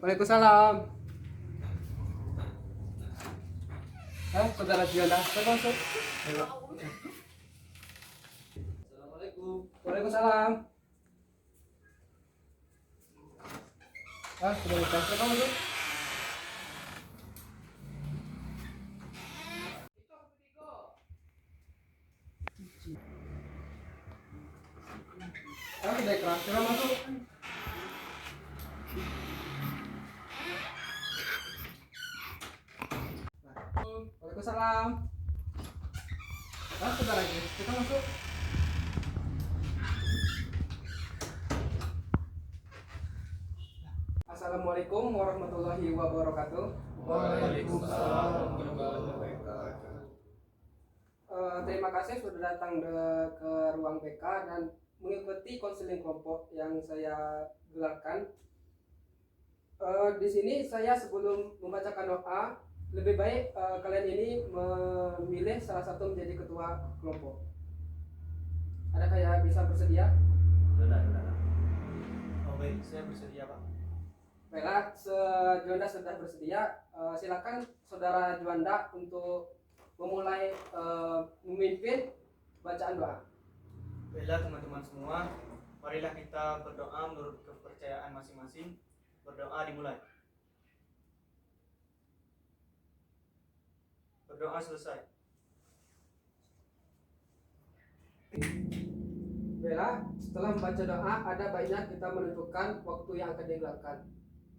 Waalaikumsalam. Saudara Juanda, masuk. Assalamualaikum. Waalaikumsalam. Saudara Juanda, masuk. Sudah keras, masuk. Waalaikumsalam. Saudara kita masuk. Assalamualaikum warahmatullahi wabarakatuh. Waalaikumsalam warahmatullahi wabarakatuh. Terima kasih sudah datang ke ruang BK dan mengikuti konseling kelompok yang saya gelarkan. Di sini saya sebelum membacakan doa, lebih baik kalian ini memilih salah satu menjadi ketua kelompok. Adakah yang bisa bersedia? Benar. Oh baik, saya bersedia Pak. Baiklah, Juanda sudah bersedia. Silakan Saudara Juanda untuk memulai memimpin bacaan doa. Baiklah teman-teman semua, marilah kita berdoa menurut kepercayaan masing-masing. Berdoa dimulai. Berdoa selesai. Baiklah, setelah membaca doa, ada baiknya kita menentukan waktu yang akan digelarkan.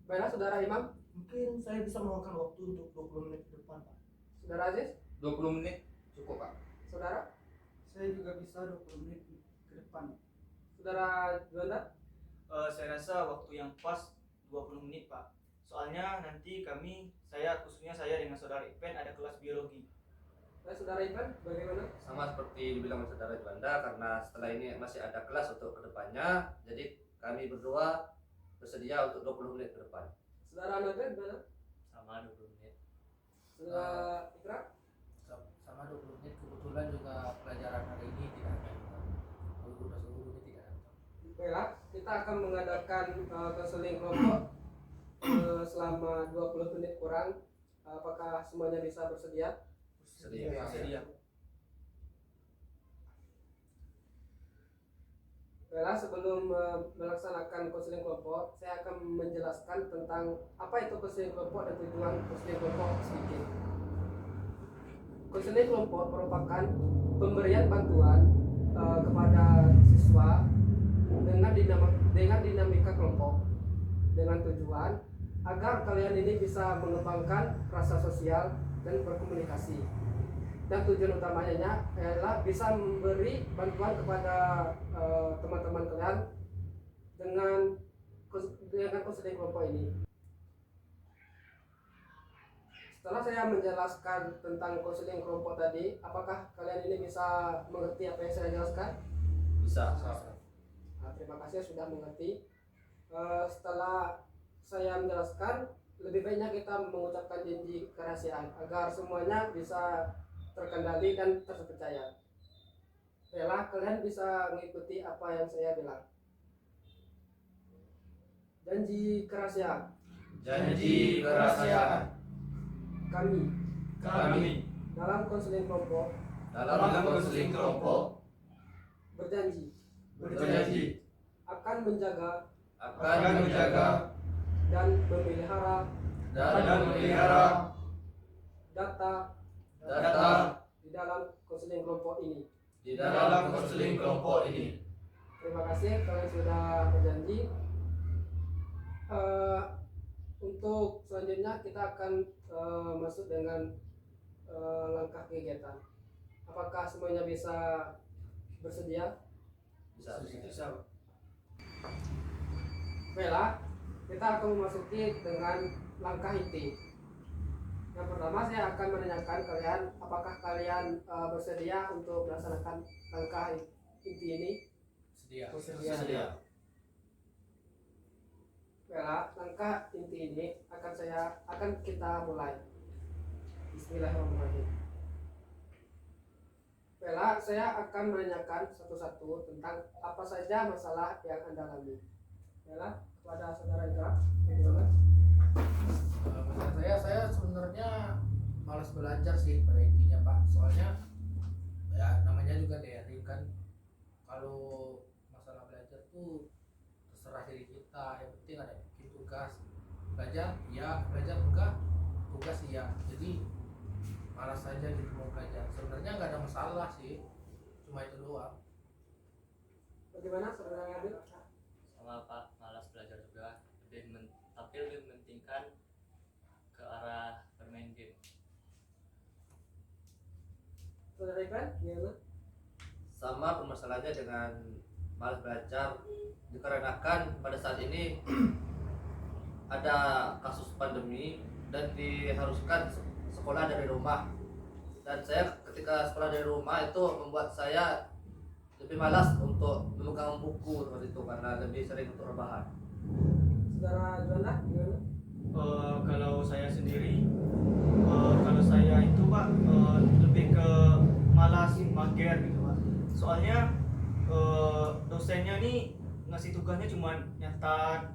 Baiklah, Saudara Imam. Mungkin saya bisa meluangkan waktu untuk 20 menit ke depan, Pak. Saudara Aziz. 20 menit cukup, Pak. Saudara. Saya juga bisa 20 menit ke depan. Saudara Juanda. Saya rasa waktu yang pas 20 menit Pak. Soalnya nanti khususnya saya dengan Saudara Ipen ada kelas biologi. Saudara Ipen, bagaimana? Sama seperti dibilang oleh Saudara Juanda, karena setelah ini masih ada kelas untuk kedepannya, jadi kami berdua bersedia untuk 20 menit ke depan. Saudara Anodin, bagaimana? Sama 20 menit. Saudara Ikra? Sama 20 menit, kebetulan juga pelajaran hari ini tidak ada. Kalau sudah seluruhnya tidak ada. Baiklah, kita akan mengadakan konseling kelompok selama 20 menit kurang. Apakah semuanya bisa bersedia? Bersedia. Baiklah, sebelum melaksanakan konseling kelompok, saya akan menjelaskan tentang apa itu konseling kelompok dan tujuan konseling kelompok sedikit. Konseling kelompok merupakan pemberian bantuan kepada siswa dengan dinamika kelompok, dengan tujuan agar kalian ini bisa mengembangkan rasa sosial dan berkomunikasi. Dan tujuan utamanya adalah bisa memberi bantuan kepada teman-teman kalian dengan konseling kelompok ini. Setelah saya menjelaskan tentang konseling kelompok tadi, apakah kalian ini bisa mengerti apa yang saya jelaskan? Bisa. Terima kasih sudah mengerti. Setelah saya menjelaskan, lebih baiknya kita mengucapkan janji kerahasiaan agar semuanya bisa terkendali dan terpercaya. Baiklah, kalian bisa mengikuti apa yang saya bilang. Janji kerahasiaan. Janji kerahasiaan. Kami dalam konseling kelompok berjanji akan menjaga dan memelihara data di dalam konseling kelompok ini Terima kasih kalian sudah berjanji. Untuk selanjutnya kita akan masuk dengan langkah kegiatan. Apakah semuanya bisa bersedia? Bisa. Bisa, Pak. Baiklah, kita akan memasuki dengan langkah inti. Yang pertama saya akan menanyakan kalian, apakah kalian bersedia untuk melaksanakan langkah inti ini? Sedia. Sedia. Baiklah, langkah inti ini akan kita mulai. Bismillahirrahmanirrahim. Baiklah, saya akan menanyakan satu-satu tentang apa saja masalah yang Anda alami. Baiklah, kepada saudara Indra, bagaimana? Menurut saya sebenarnya malas belajar sih pada intinya Pak. Soalnya ya namanya juga daring kan. Kalau masalah belajar tuh terserah diri kita. Yang penting ada bikin tugas. Belajar ya, belajar enggak, tugas iya. Jadi malas saja gitu mau belajar. Sebenarnya nggak ada masalah sih. Cuma itu doang. Bagaimana saudara Adil? Sama Pak, malas belajar juga, tapi lebih mementingkan ke arah bermain game. Saudara Ivan, gimana? Sama permasalahannya dengan malas belajar dikarenakan pada saat ini ada kasus pandemi dan diharuskan sekolah dari rumah. Dan saya ketika sekolah dari rumah itu membuat saya lebih malas untuk memegang buku seperti itu karena lebih sering untuk rebahan. Saudara Juanda, gimana? Kalau saya sendiri, kalau saya itu Pak lebih ke malas mager gitu Pak. Soalnya dosennya nih ngasih tugasnya cuma nyatat,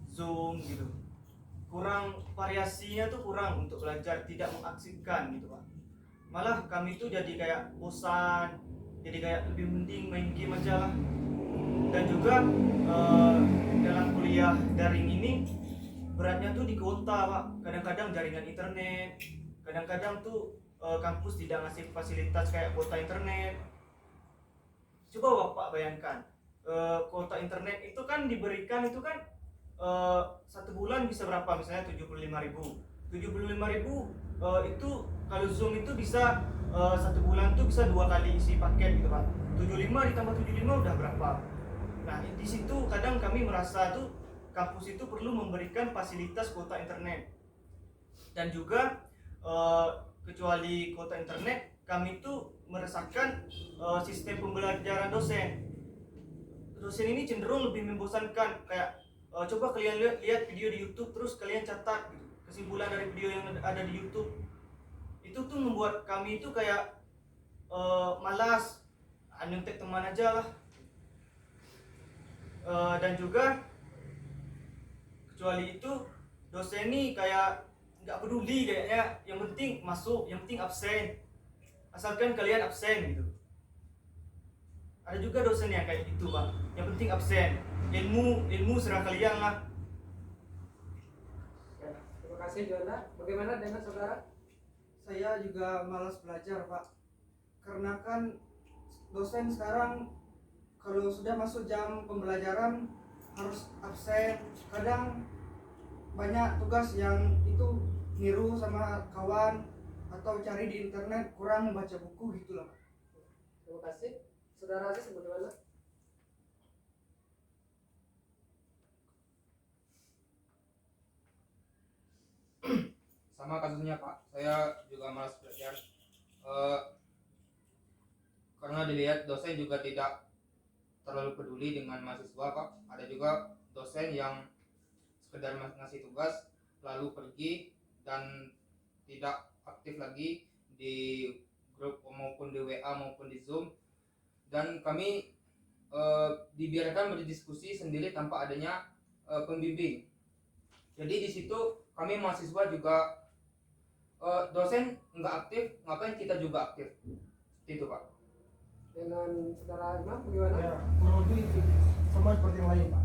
zoom gitu. Kurang variasinya tuh kurang untuk belajar, tidak mengaksikan gitu Pak. Malah kami tuh jadi kayak bosan, jadi kayak lebih mending main game aja lah. Dan juga dalam kuliah daring ini beratnya tuh di kuota Pak. Kadang-kadang jaringan internet, kadang-kadang tuh kampus tidak ngasih fasilitas kayak kuota internet. Coba Bapak bayangkan, kuota internet itu kan diberikan itu kan satu bulan bisa berapa, misalnya 75.000. 75.000 itu kalau Zoom itu bisa satu bulan tuh bisa 2 kali isi paket gitu Pak. 75 ditambah 75 udah berapa? Nah di situ kadang kami merasa tuh kampus itu perlu memberikan fasilitas kuota internet. Dan juga kecuali kuota internet, kami tuh merasakan sistem pembelajaran dosen. Dosen ini cenderung lebih membosankan, kayak coba kalian lihat video di YouTube terus kalian catat gitu, kesimpulan dari video yang ada di YouTube. Itu tuh membuat kami itu kayak malas, nyontek teman aja lah. Dan juga kecuali itu dosen ini kayak nggak peduli kayaknya, yang penting masuk, yang penting absen, asalkan kalian absen gitu. Ada juga dosen yang kayak gitu Pak, yang penting absen, ilmu serah kalian lah. Ya, terima kasih Juanda. Bagaimana dengan saudara? Saya juga malas belajar Pak, karena kan dosen sekarang kalau sudah masuk jam pembelajaran harus absen. Kadang banyak tugas yang itu niru sama kawan atau cari di internet, kurang membaca buku gitulah. Terima kasih. Saudara Aziz, bagaimana? Sama kasusnya Pak, saya juga malas belajar karena dilihat dosen juga tidak terlalu peduli dengan mahasiswa Pak. Ada juga dosen yang sekedar ngasih tugas lalu pergi dan tidak aktif lagi di grup maupun di WA maupun di Zoom, dan kami dibiarkan berdiskusi sendiri tanpa adanya pembimbing. Jadi di situ kami mahasiswa juga dosen nggak aktif, ngapain kita juga aktif, seperti itu Pak. Dengan saudara Imam, bagaimana? Ya, menurut itu sama seperti yang lain Pak.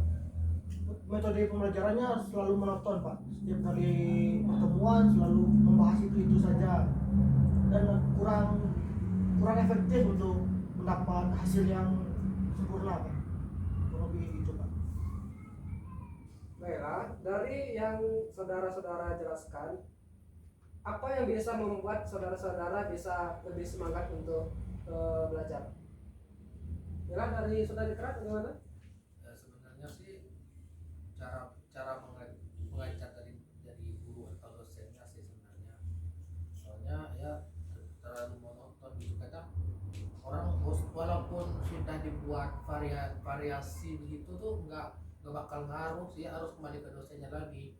Metode pembelajarannya selalu monoton Pak. Setiap kali pertemuan selalu membahas itu saja, dan kurang efektif untuk mendapat hasil yang sempurna Pak. Baiklah, dari yang saudara-saudara jelaskan, apa yang bisa membuat saudara-saudara bisa lebih semangat untuk belajar? Baiklah, dari saudara Dikrat bagaimana? Ya, sebenarnya sih cara cara mengajar dari guru atau dosennya sih sebenarnya. Soalnya ya terlalu monoton gitu, kadang orang walaupun sudah dibuat variasi begitu tuh nggak bakal ngaruh sih, harus kembali ke dosennya lagi.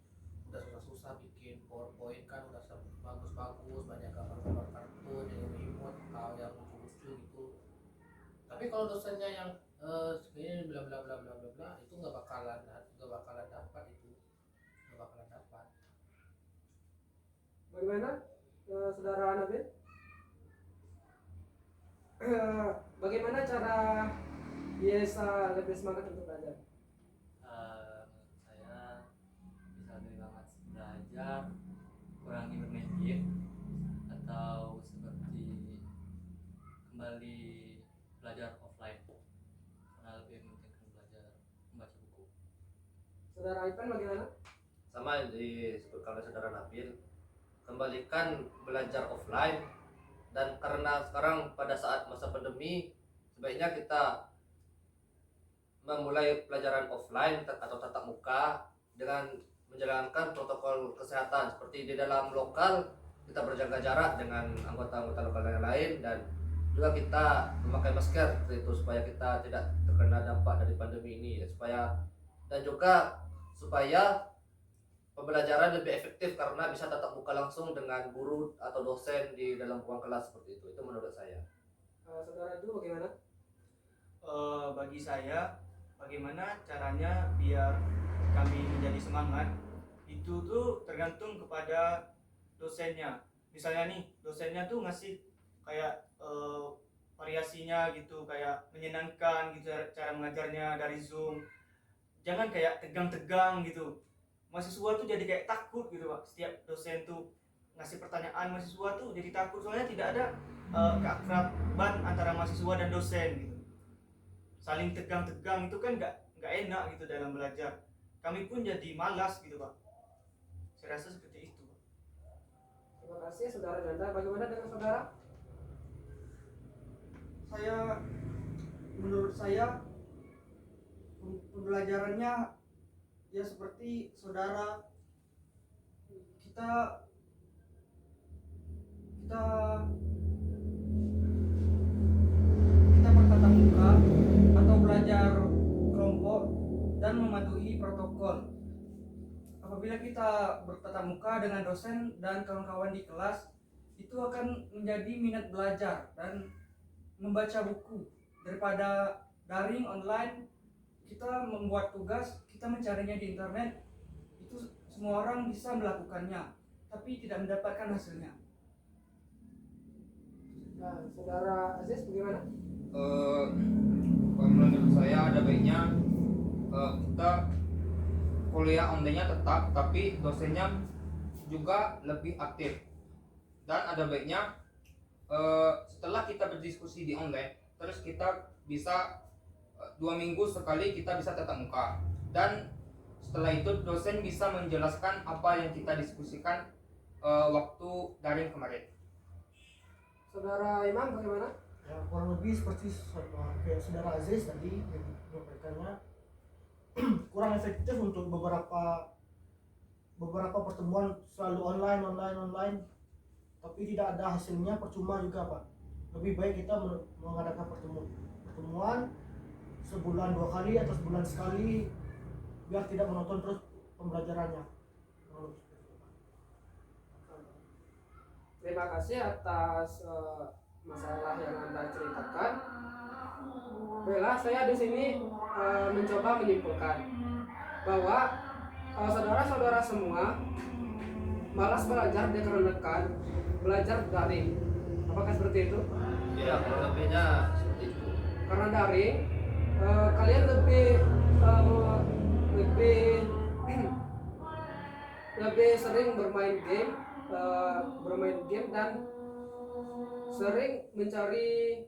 Udah susah-susah bikin PowerPoint kan, udah bagus-bagus, banyak gambar-gambar kartun yang imut atau yang lucu-lucu gitu. Tapi kalau dosennya yang segini bla bla bla bla bla bla, itu nggak bakalan dapat itu, nggak bakalan dapat. Bagaimana, saudara Nabil? Bagaimana cara biasa lebih semangat untuk belajar? Menurut saya bisa lebih semangat belajar, kurangi bermain game, atau seperti kembali belajar offline karena lebih mementingkan belajar membaca buku. Saudara Ipan bagaimana? Sama disebut kalau saudara Nabil, kembalikan belajar offline. Dan karena sekarang pada saat masa pandemi, sebaiknya kita memulai pelajaran offline atau tatap muka dengan menjalankan protokol kesehatan seperti di dalam lokal kita berjaga jarak dengan anggota-anggota lokal yang lain, dan juga kita memakai masker seperti itu supaya kita tidak terkena dampak dari pandemi ini, dan juga supaya pembelajaran lebih efektif karena bisa tatap muka langsung dengan guru atau dosen di dalam ruang kelas seperti itu. Itu menurut saya. Saudara itu bagaimana? Bagi saya, bagaimana caranya biar kami menjadi semangat itu tuh tergantung kepada dosennya. Misalnya nih, dosennya tuh ngasih kayak variasinya gitu, kayak menyenangkan gitu cara mengajarnya dari Zoom. Jangan kayak tegang-tegang gitu. Mahasiswa tuh jadi kayak takut gitu Pak. Setiap dosen tuh ngasih pertanyaan, mahasiswa tuh jadi takut soalnya tidak ada keakraban antara mahasiswa dan dosen gitu. Saling tegang-tegang itu kan nggak enak gitu dalam belajar. Kami pun jadi malas gitu Pak. Saya rasa seperti itu Pak. Terima kasih saudara Janda. Bagaimana dengan saudara? Menurut saya pembelajarannya ya seperti saudara, kita bertatap muka atau belajar kelompok dan mematuhi protokol. Apabila kita bertatap muka dengan dosen dan kawan-kawan di kelas, itu akan menjadi minat belajar dan membaca buku. Daripada daring online, kita membuat tugas, kita mencarinya di internet, itu semua orang bisa melakukannya, tapi tidak mendapatkan hasilnya. Nah, saudara Aziz bagaimana? Kalau menurut saya ada baiknya kita kuliah online-nya tetap, tapi dosennya juga lebih aktif. Dan ada baiknya setelah kita berdiskusi di online, terus kita bisa 2 minggu sekali kita bisa tatap muka, dan setelah itu dosen bisa menjelaskan apa yang kita diskusikan waktu daring kemarin. Saudara Imam bagaimana? Ya, kurang lebih seperti kayak saudara Aziz tadi yang menyampaikannya, kurang efektif untuk beberapa pertemuan selalu online, tapi tidak ada hasilnya, percuma juga Pak. Lebih baik kita mengadakan pertemuan sebulan 2 kali atau sebulan sekali, biar tidak menonton terus pembelajarannya. Terima kasih atas masalah yang Anda ceritakan. Baiklah, saya di sini mencoba menyimpulkan bahwa saudara-saudara semua malas belajar dikarenakan belajar daring. Apakah seperti itu? Ya, kurang lebihnya seperti itu. Karena daring, kalian lebih sering bermain game dan sering mencari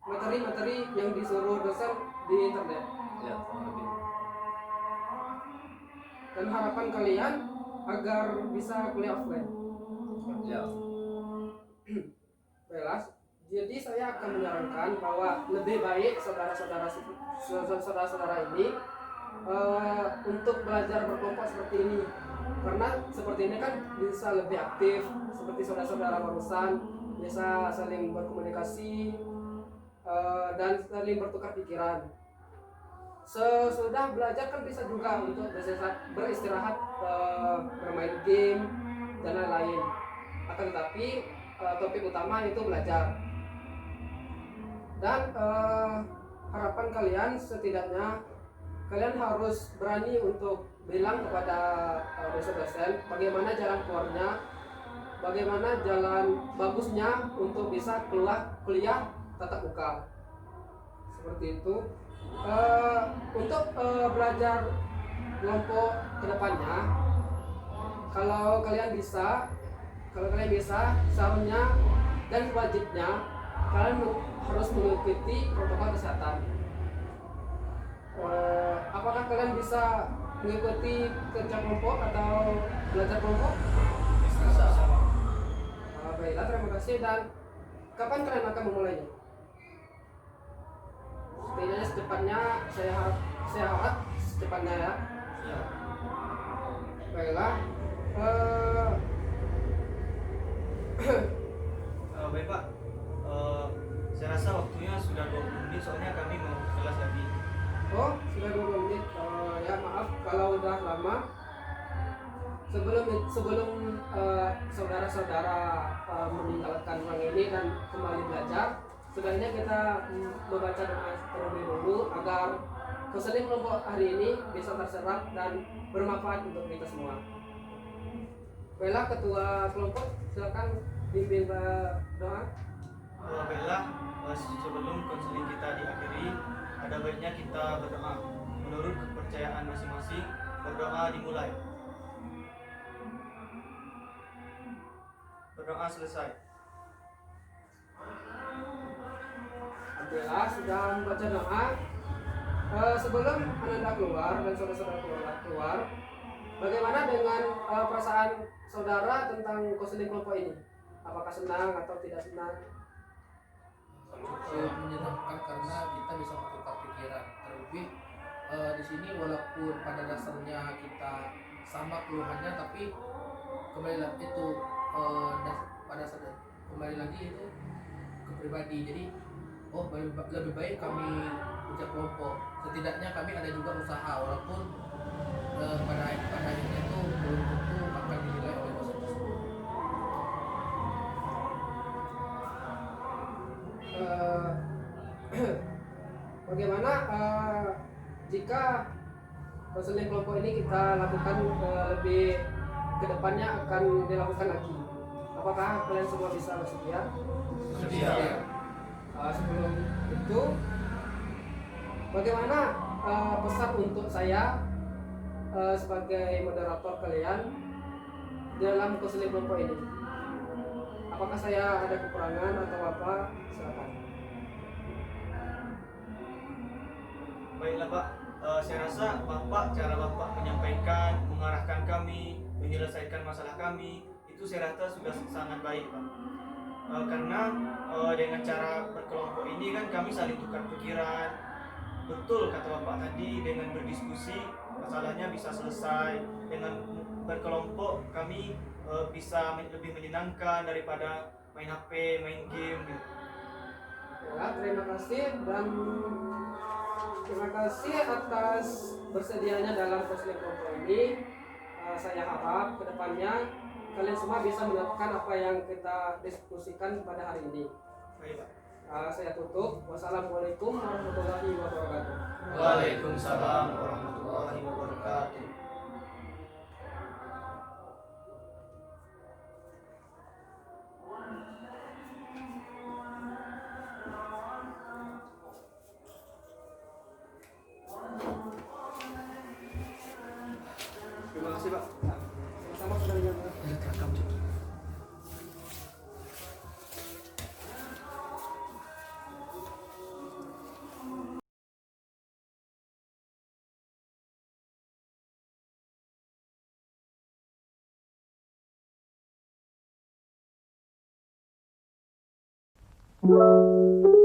materi-materi yang disuruh dosen di internet. Ya, kurang lebih. dan harapan kalian agar bisa kuliah offline. Ya. Baiklah, jadi saya akan menyarankan bahwa lebih baik saudara-saudara ini untuk belajar berkelompok seperti ini, karena seperti ini kan bisa lebih aktif, seperti saudara-saudara barusan bisa saling berkomunikasi dan saling bertukar pikiran. Sesudah belajar kan bisa juga untuk beristirahat, bermain game dan lain-lain. Akan tetapi topik utama itu belajar. Dan harapan kalian setidaknya kalian harus berani untuk bilang kepada dosen-dosen bagaimana jalan keluarnya, bagaimana jalan bagusnya untuk bisa keluar kuliah tatap muka. Seperti itu. Untuk belajar kelompok kedepannya, kalau kalian bisa seharusnya dan wajibnya kalian harus mengikuti protokol kesehatan. Apakah kalian bisa mengikuti kerja kelompok atau belajar kelompok? Bisa. Baiklah, terima kasih. Dan kapan kalian akan memulainya? Setidaknya secepatnya, saya harap secepatnya ya. Ya. Baiklah. Baik Pak, saya rasa waktunya sudah 20 menit soalnya kami mau kelas lagi. Oh, sudah 20 menit. Ya maaf kalau udah lama. Sebelum saudara-saudara meninggalkan ruang ini dan kembali belajar, sebaiknya kita membaca doa terlebih dahulu agar konseling kelompok hari ini bisa terserap dan bermanfaat untuk kita semua. Baiklah, ketua kelompok silakan pimpin doa. Baiklah, sebelum konseling kita diakhiri, ada baiknya kita berdoa. Menurut kepercayaan masing-masing, berdoa dimulai. Berdoa selesai. Alhamdulillah sudah membaca doa. Sebelum Ananda keluar dan saudara-saudara keluar, bagaimana dengan perasaan saudara tentang konseling kelompok ini? Apakah senang atau tidak senang? Cukup menyenangkan karena kita bisa bertukar pikiran. Terlebih di sini walaupun pada dasarnya kita sama keluhannya, tapi kembali lagi itu kembali lagi itu ke pribadi. Jadi lebih baik kami kerja kelompok. Setidaknya kami ada juga usaha walaupun pada akhirnya itu belum tentu akan dinilai oleh dosen tersebut. Bagaimana jika konseling kelompok ini kita lakukan lebih kedepannya akan dilakukan lagi? Apakah kalian semua bisa bersedia? Sedia. Sebelum itu, bagaimana pesan untuk saya sebagai moderator kalian dalam konseling kelompok ini? Apakah saya ada kekurangan atau apa? Silakan. Baiklah Pak, saya rasa cara Bapak menyampaikan, mengarahkan kami, menyelesaikan masalah kami, itu saya rasa sudah sangat baik Pak. Karena dengan cara berkelompok ini kan kami saling tukar pikiran. Betul kata Bapak tadi, dengan berdiskusi masalahnya bisa selesai. Dengan berkelompok kami bisa lebih menyenangkan daripada main HP, main game gitu. Ya, terima kasih atas bersedianya dalam konseling kelompok ini. Saya harap kedepannya kalian semua bisa melakukan apa yang kita diskusikan pada hari ini. Baik Pak. Saya tutup. Wassalamualaikum warahmatullahi wabarakatuh. Waalaikumsalam warahmatullahi wabarakatuh. Terima kasih Pak. Sama-sama sudah menyampaikan. Pak.